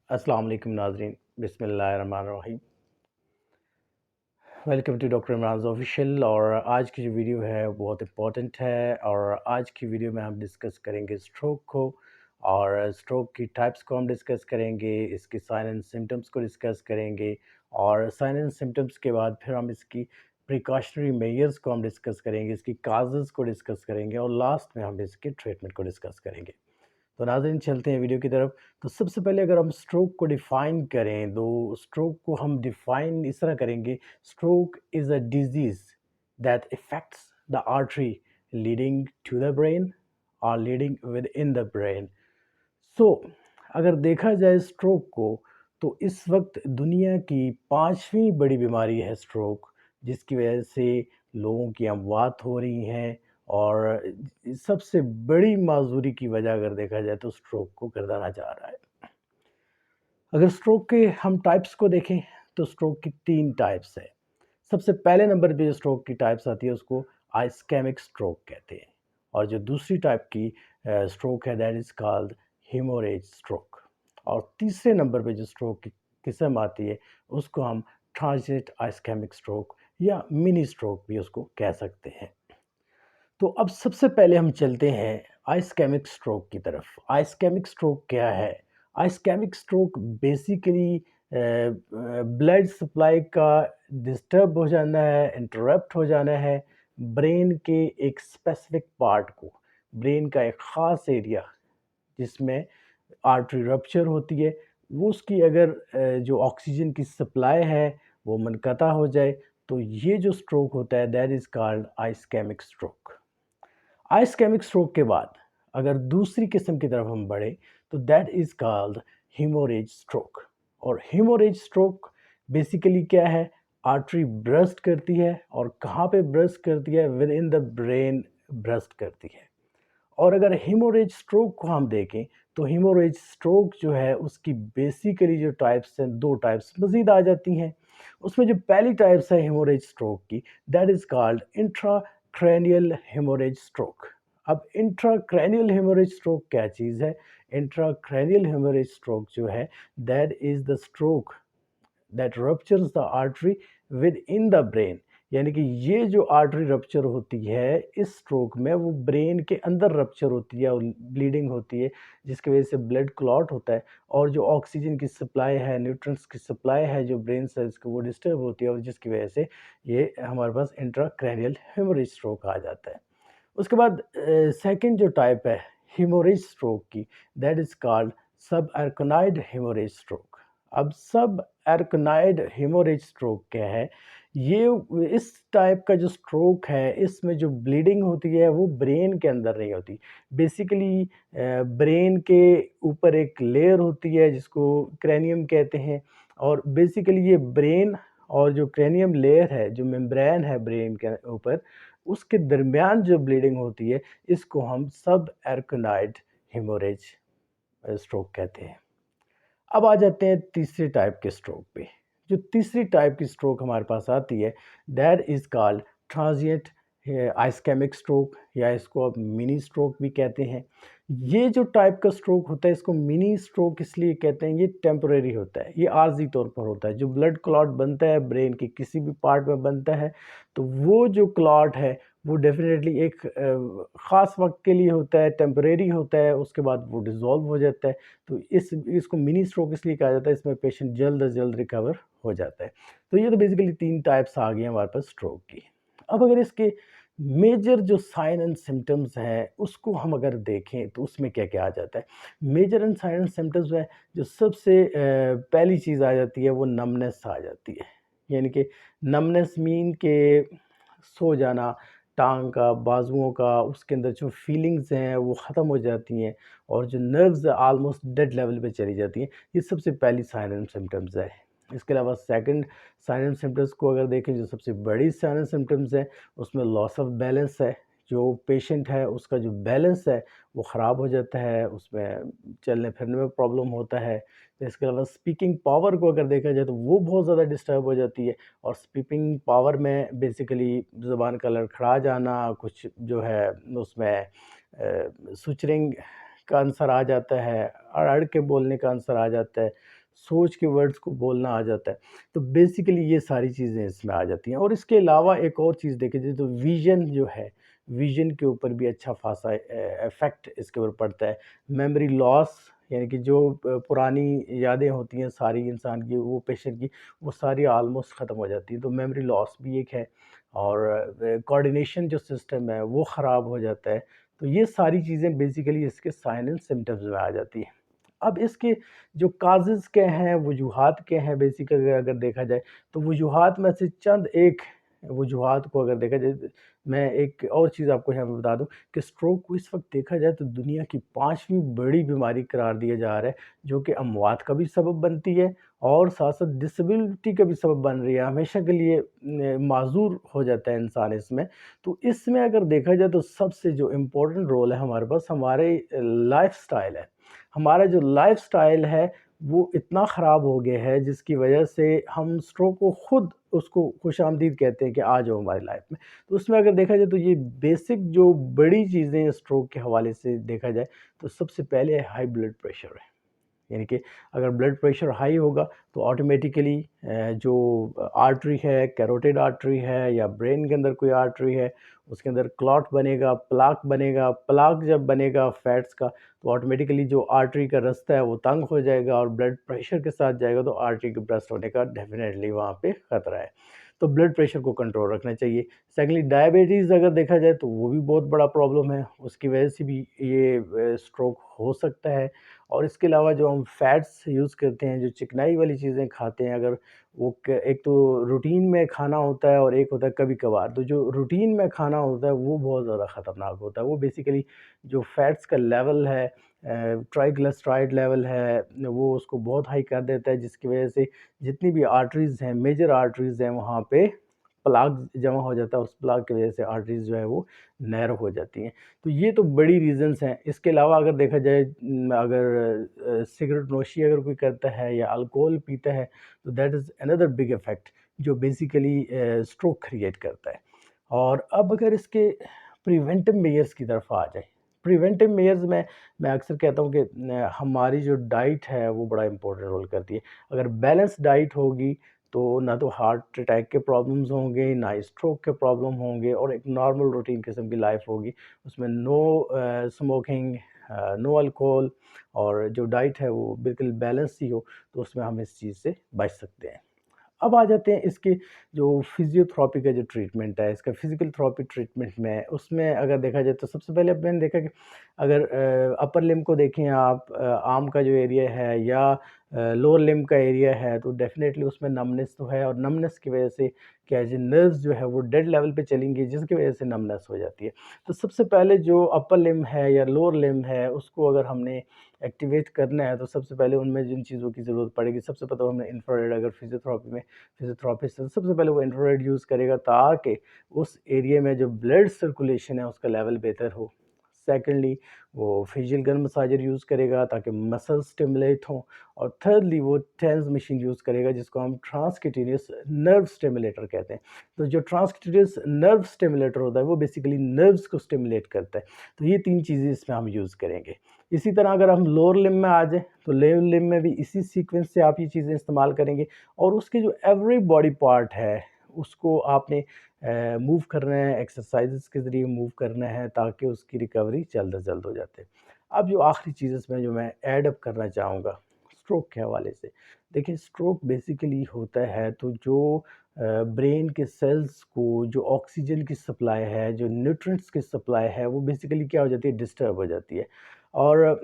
अस्सलाम वालेकुम नाज़रीन, बिस्मिल्लाहिर्रहमानिर्रहीम। Welcome to doctor Imran official. और आज की जो वीडियो है वो बहुत इम्पोर्टेंट है। और आज की वीडियो में हम डिस्कस करेंगे स्ट्रोक को, और स्ट्रोक की टाइप्स को हम डिस्कस करेंगे, इसके साइन एंड सिम्टम्स को डिस्कस करेंगे, और साइन एंड सिम्टम्स के बाद फिर हम इसकी प्रिकॉशनरी मेजर्स को हम डिस्कस करेंगे, इसकी काजेज़ को डिस्कस करेंगे, और लास्ट में हम इसके ट्रीटमेंट को डिस्कस करेंगे। तो नाज़रीन चलते हैं वीडियो की तरफ। तो सबसे पहले अगर हम स्ट्रोक को डिफ़ाइन करें, तो स्ट्रोक को हम डिफ़ाइन इस तरह करेंगे: stroke is a disease that affects the artery leading to the brain और leading within the brain. So अगर देखा जाए स्ट्रोक को, तो इस वक्त दुनिया की पांचवी बड़ी बीमारी है स्ट्रोक, जिसकी वजह से लोगों की अमवात हो रही हैं। और सबसे बड़ी माजूरी की वजह अगर देखा जाए तो स्ट्रोक को गर्दाना जा रहा है। अगर स्ट्रोक के हम टाइप्स को देखें, तो स्ट्रोक की तीन टाइप्स है। सबसे पहले नंबर पे जो स्ट्रोक की टाइप्स आती है उसको आइस्केमिक स्ट्रोक कहते हैं। और जो दूसरी टाइप की स्ट्रोक है that is called haemorrhage stroke. और तीसरे नंबर पे जो स्ट्रोक की किस्म आती है उसको हम ट्रांजिट आइस्केमिक स्ट्रोक या मिनी स्ट्रोक भी उसको कह सकते हैं। तो अब सबसे पहले हम चलते हैं आइस्केमिक स्ट्रोक की तरफ। आइस्केमिक स्ट्रोक क्या है? आइस्केमिक स्ट्रोक बेसिकली ब्लड सप्लाई का डिस्टर्ब हो जाना है, इंटरप्ट हो जाना है ब्रेन के एक स्पेसिफिक पार्ट को, ब्रेन का एक ख़ास एरिया जिसमें आर्टरी रप्चर होती है, वो उसकी अगर जो ऑक्सीजन की सप्लाई है वो मुनक़ता हो जाए, तो ये जो स्ट्रोक होता है that is called ischemic stroke. Ischemic stroke के बाद अगर दूसरी किस्म की तरफ हम बढ़े, तो that is called haemorrhage stroke. और हेमोरेज स्ट्रोक बेसिकली क्या है? आर्टरी ब्रस्ट करती है, और कहाँ पे ब्रस्ट करती है? With in the brain burst करती है। और अगर हेमोरेज स्ट्रोक को हम देखें, तो हेमोरेज स्ट्रोक जो है उसकी बेसिकली जो टाइप्स हैं, दो टाइप्स मज़ीद आ जाती हैं। उसमें जो पहली टाइप्स है हेमोरेज स्ट्रोक की, that is called intracranial haemorrhage stroke. अब इंट्राक्रैनियल हेमोरेज स्ट्रोक क्या चीज़ है? इंट्राक्रैनियल हेमोरेज स्ट्रोक जो है that is the stroke that ruptures the artery with in the brain. यानी कि ये जो आर्टरी रप्चर होती है इस स्ट्रोक में, वो ब्रेन के अंदर रप्चर होती है और ब्लीडिंग होती है, जिसकी वजह से ब्लड क्लॉट होता है, और जो ऑक्सीजन की सप्लाई है, न्यूट्रिएंट्स की सप्लाई है जो ब्रेन सेल्स को, वो डिस्टर्ब होती है, और जिसकी वजह से ये हमारे पास इंट्राक्रैनियल हेमोरेज स्ट्रोक आ जाता है। उसके बाद सेकंड जो टाइप है हेमोरेज स्ट्रोक की, दैट इज़ कॉल्ड सब एर्कनाइड हेमोरेज स्ट्रोक। अब सब एर्कनाइड हेमोरेज स्ट्रोक क्या है? ये इस टाइप का जो स्ट्रोक है, इसमें जो ब्लीडिंग होती है वो ब्रेन के अंदर नहीं होती। बेसिकली ब्रेन के ऊपर एक लेयर होती है जिसको क्रेनियम कहते हैं। और बेसिकली ये ब्रेन और जो क्रेनियम लेयर है, जो मेम्ब्रेन है ब्रेन के ऊपर, उसके दरमियान जो ब्लीडिंग होती है, इसको हम सब एर्कनाइड हेमोरेज स्ट्रोक कहते हैं। अब आ जाते हैं तीसरे टाइप के स्ट्रोक पे। जो तीसरी टाइप की स्ट्रोक हमारे पास आती है that is called transient ischemic stroke, या इसको आप मिनी स्ट्रोक भी कहते हैं। ये जो टाइप का स्ट्रोक होता है इसको मिनी स्ट्रोक इसलिए कहते हैं, ये टेम्परेरी होता है, ये आर्जी तौर पर होता है। जो ब्लड क्लॉट बनता है ब्रेन के किसी भी पार्ट में बनता है, तो वो जो क्लॉट है वो डेफिनेटली एक ख़ास वक्त के लिए होता है, टेम्परेरी होता है, उसके बाद वो डिज़ोल्व हो जाता है। तो इसको मिनी स्ट्रोक इसलिए कहा जाता है, इसमें पेशेंट जल्द अज जल्द रिकवर हो जाता है। तो ये तो बेसिकली 3 टाइप्स आ गए हैं हमारे पास स्ट्रोक की। अब अगर इसके मेजर जो साइन एंड सिम्पटम्स हैं, उसको हम अगर देखें तो उसमें क्या-क्या आ जाता है। Major and sign and symptoms में जो सबसे पहली चीज़ आ जाती है वो नमनेस आ जाती है। यानी कि नमनेस मीन के सो जाना, टाँग का, बाजुओं का, उसके अंदर जो फीलिंग्स हैं वो ख़त्म हो जाती हैं, और जो नर्व्स ऑलमोस्ट डेड लेवल पे चली जाती हैं। ये सबसे पहली साइन एंड सिम्पटम्स है। इसके अलावा सेकंड साइन एंड सिम्पटम्स को अगर देखें, जो सबसे बड़ी साइन एंड सिम्पटम्स है उसमें लॉस ऑफ बैलेंस है। जो पेशेंट है उसका जो बैलेंस है वो ख़राब हो जाता है, उसमें चलने फिरने में प्रॉब्लम होता है। इसके अलावा स्पीकिंग पावर को अगर देखा जाए तो वो बहुत ज़्यादा डिस्टर्ब हो जाती है। और स्पीकिंग पावर में बेसिकली ज़ुबान का लड़खड़ा जाना, कुछ जो है उसमें स्विचरिंग का आंसर आ जाता है, अड़ के बोलने का आंसर आ जाता है, सोच के वर्ड्स को बोलना आ जाता है। तो बेसिकली ये सारी चीज़ें इसमें आ जाती हैं। और इसके अलावा एक और चीज़ देखी जाए तो विज़न जो है, विज़न के ऊपर भी अच्छा ख़ासा इफ़ेक्ट इसके ऊपर पड़ता है। मेमोरी लॉस, यानी कि जो पुरानी यादें होती हैं सारी इंसान की, वो पेशेंट की, वो सारी ऑलमोस्ट ख़त्म हो जाती है। तो मेमोरी लॉस भी एक है, और कोऑर्डिनेशन जो सिस्टम है वो ख़राब हो जाता है। तो ये सारी चीज़ें बेसिकली इसके साइन एंड सिम्पटम्स में आ जाती हैं। अब इसके जो काज़ेज़ क्या हैं, वजूहात क्या हैं, बेसिकली अगर देखा जाए, तो वजूहात में से चंद एक वजूहात को अगर देखा जाए, मैं एक और चीज़ आपको यहाँ पे बता दूँ कि स्ट्रोक को इस वक़्त देखा जाए तो दुनिया की 5वीं बड़ी बीमारी करार दिया जा रहा है, जो कि अमवात का भी सबब बनती है और साथ-साथ डिसेबिलिटी का भी सबब बन रही है। हमेशा के लिए माज़ूर हो जाता है इंसान इसमें। तो इसमें अगर देखा जाए तो सबसे जो इम्पोर्टेंट रोल है हमारे पास, हमारे लाइफ़स्टाइल है। हमारा जो लाइफ़स्टाइल है वो इतना ख़राब हो गया है, जिसकी वजह से हम स्ट्रोक को खुद उसको खुशामदीद कहते हैं कि आ जाओ हमारी लाइफ में। तो उसमें अगर देखा जाए तो ये बेसिक जो बड़ी चीज़ें स्ट्रोक के हवाले से देखा जाए, तो सबसे पहले हाई ब्लड प्रेशर है। यानी कि अगर ब्लड प्रेशर हाई होगा तो ऑटोमेटिकली जो आर्टरी है, कैरोटिड आर्टरी है या ब्रेन के अंदर कोई आर्टरी है, उसके अंदर क्लॉट बनेगा, प्लाक बनेगा। प्लाक जब बनेगा फैट्स का, तो ऑटोमेटिकली जो आर्टरी का रास्ता है वो तंग हो जाएगा और ब्लड प्रेशर के साथ जाएगा, तो आर्टरी के ब्रस्ट होने का डेफिनेटली वहाँ पे खतरा है। तो ब्लड प्रेशर को कंट्रोल रखना चाहिए। सेकंडली डायबिटीज़ अगर देखा जाए तो वो भी बहुत बड़ा प्रॉब्लम है, उसकी वजह से भी ये स्ट्रोक हो सकता है। और इसके अलावा जो हम फैट्स यूज़ करते हैं, जो चिकनाई वाली चीज़ें खाते हैं, अगर वो एक तो रूटीन में खाना होता है और एक होता है कभी-कभार। तो जो रूटीन में खाना होता है वो बहुत ज़्यादा ख़तरनाक होता है। वो बेसिकली जो फैट्स का लेवल है, ट्राइग्लिसराइड लेवल है, वो उसको बहुत हाई कर देता है, जिसकी वजह से जितनी भी आर्टरीज़ हैं, मेजर आर्टरीज़ हैं, वहाँ पे प्लाक जमा हो जाता है। उस प्लाक की वजह से आर्टरीज़ जो है वो नैरो हो जाती हैं। तो ये तो बड़ी रीज़न्स हैं। इसके अलावा अगर देखा जाए, अगर सिगरेट नोशी अगर कोई करता है या अल्कोहल पीता है, तो that is another big effect जो बेसिकली स्ट्रोक क्रिएट करता है। और अब अगर इसके प्रिवेंटिव मेजर्स की तरफ आ जाए, प्रिवेंटिव मेजर्स में मैं अक्सर कहता हूँ कि हमारी जो डाइट है वो बड़ा इम्पोर्टेंट रोल करती है। अगर बैलेंस डाइट होगी तो ना तो हार्ट अटैक के प्रॉब्लम्स होंगे, ना स्ट्रोक के प्रॉब्लम होंगे, और एक नॉर्मल रूटीन किस्म की लाइफ होगी। उसमें नो स्मोकिंग, नो अल्कोहल, और जो डाइट है वो बिल्कुल बैलेंस ही हो, तो उसमें हम इस चीज़ से बच सकते हैं। अब आ जाते हैं इसके जो फिजियोथेरेपी का जो ट्रीटमेंट है, इसका फिजिकल थेरेपी ट्रीटमेंट में, उसमें अगर देखा जाए तो सबसे पहले मैंने देखा कि अगर अपर लिम्ब को देखें आप, आर्म का जो एरिया है या लोअर लिम्ब का एरिया है, तो डेफिनेटली उसमें नमनेस तो है, और नमनेस की वजह से क्या है, जो नर्व्स जो है वो डेड लेवल पे चलेंगी, जिसकी वजह से नमनेस हो जाती है। तो सबसे पहले जो अपर लिम्ब है या लोअर लिम्ब है, उसको अगर हमने एक्टिवेट करना है, तो सबसे पहले उनमें जिन चीज़ों की ज़रूरत पड़ेगी, सबसे पहले हमें इंफ्रारेड, अगर फिजियोथेरेपी में फिजियोथेरेपिस्ट है, सबसे पहले वो इंफ्रारेड यूज़ करेगा ताकि उस एरिया में जो ब्लड सर्कुलेशन है उसका लेवल बेहतर हो। सेकेंडली वो फेशियल गन मसाजर यूज़ करेगा ताकि मसल स्टिमुलेट हों। और थर्डली वो टेंस मशीन यूज़ करेगा, जिसको हम ट्रांसक्यूटेनियस नर्व स्टिमुलेटर कहते हैं। तो जो ट्रांसक्यूटेनियस नर्व स्टिमुलेटर होता है वो बेसिकली नर्व्स को स्टिमुलेट करता है। तो ये 3 चीज़ें इसमें हम यूज़ करेंगे। इसी तरह अगर हम लोअर लिम्ब में आ जाएँ, तो लोअर लिम्ब में भी इसी सीक्वेंस से आप ये चीज़ें इस्तेमाल करेंगे, और उसके जो एवरी बॉडी पार्ट है उसको आपने मूव करना है, एक्सरसाइज़ेस के ज़रिए मूव करना है, ताकि उसकी रिकवरी जल्द से जल्द हो जाते। अब जो आखिरी चीज़ इसमें जो मैं ऐड अप करना चाहूँगा स्ट्रोक के हवाले से, देखिए स्ट्रोक बेसिकली होता है तो जो ब्रेन के सेल्स को जो ऑक्सीजन की सप्लाई है, जो न्यूट्रिएंट्स की सप्लाई है, वो बेसिकली क्या हो जाती है, डिस्टर्ब हो जाती है। और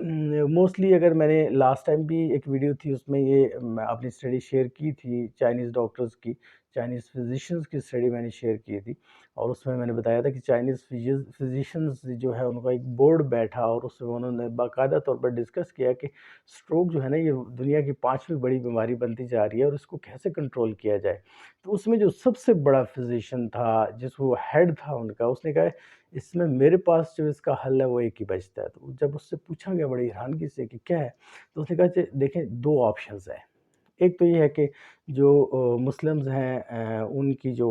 मोस्टली अगर मैंने लास्ट टाइम भी एक वीडियो थी उसमें ये अपनी स्टडी शेयर की थी चाइनीज़ डॉक्टर्स की, चाइनीज़ फिजिशियंस की स्टडी मैंने शेयर की थी, और उसमें मैंने बताया था कि चाइनीज़ फिजिशियंस जो है उनका एक बोर्ड बैठा, और उसमें उन्होंने बाकायदा तौर पर डिस्कस किया कि स्ट्रोक जो है ना, ये दुनिया की 5वीं बड़ी बीमारी बनती जा रही है और इसको कैसे कंट्रोल किया जाए। तो उसमें जो सबसे बड़ा फिजिशियन था, जिसको हेड था उनका, उसने कहा इसमें मेरे पास जो इसका हल है वो एक ही बचता है। तो जब उससे पूछा गया बड़ी हैरानगी से कि क्या है, तो उसने कहा कि देखें 2 ऑप्शंस हैं। एक तो ये है कि जो मुस्लिम्स हैं, उनकी जो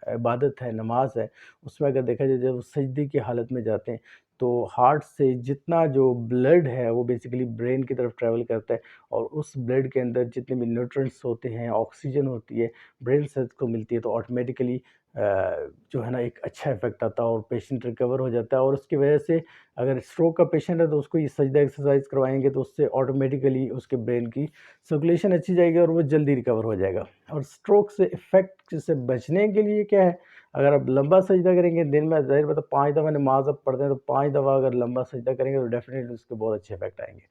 इबादत है, नमाज़ है, उसमें अगर देखा जाए जब वो सजदे की हालत में जाते हैं, तो हार्ट से जितना जो ब्लड है वो बेसिकली ब्रेन की तरफ ट्रैवल करता है, और उस ब्लड के अंदर जितने भी न्यूट्रिएंट्स होते हैं, ऑक्सीजन होती है, ब्रेन सेल्स को मिलती है, तो ऑटोमेटिकली जो है ना एक अच्छा इफ़ेक्ट आता है और पेशेंट रिकवर हो जाता है। और उसकी वजह से अगर स्ट्रोक का पेशेंट है तो उसको ये सजदा एक्सरसाइज करवाएंगे तो उससे ऑटोमेटिकली उसके ब्रेन की सर्कुलेशन अच्छी जाएगी और वो जल्दी रिकवर हो जाएगा। और स्ट्रोक से इफ़ेक्ट से बचने के लिए क्या है, अगर आप लंबा सजदा करेंगे दिन में, ज़ाहिर बात है 5 दफ़ा नमाज़ आप पढ़ते हैं तो 5 दफ़ा अगर लंबा सजदा करेंगे तो डेफ़िनेटली उसके बहुत अच्छे इफ़ेक्ट आएँगे।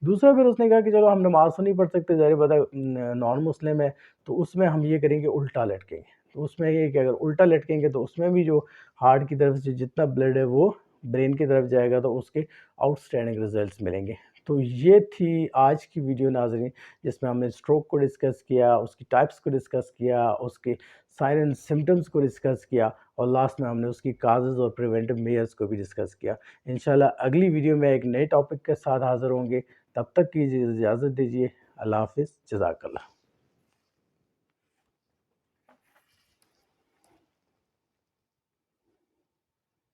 दूसरा फिर उसने कहा कि चलो हम नमाज़ तो नहीं पढ़ सकते, ज़ाहिर बात है नॉन मुस्लिम है, तो उसमें हम ये करेंगे उल्टा लटकेंगे। तो उसमें ये है कि अगर उल्टा लटकेंगे तो उसमें भी जो हार्ट की तरफ से जितना ब्लड है वो ब्रेन की तरफ जाएगा, तो उसके आउटस्टैंडिंग रिज़ल्ट्स मिलेंगे। तो ये थी आज की वीडियो नाज़रीन, जिसमें हमने स्ट्रोक को डिस्कस किया, उसकी टाइप्स को डिस्कस किया, उसके साइन एंड सिम्पटम्स को डिस्कस किया, और लास्ट में हमने उसकी काज़ेज़ और प्रिवेंटिव मेजर्स को भी डिस्कस किया। इंशाल्लाह अगली वीडियो में एक नए टॉपिक के साथ हाज़िर होंगे। तब तक कीजिए इजाज़त दीजिए। अल्लाह हाफ़िज़, जज़ाकल्लाह।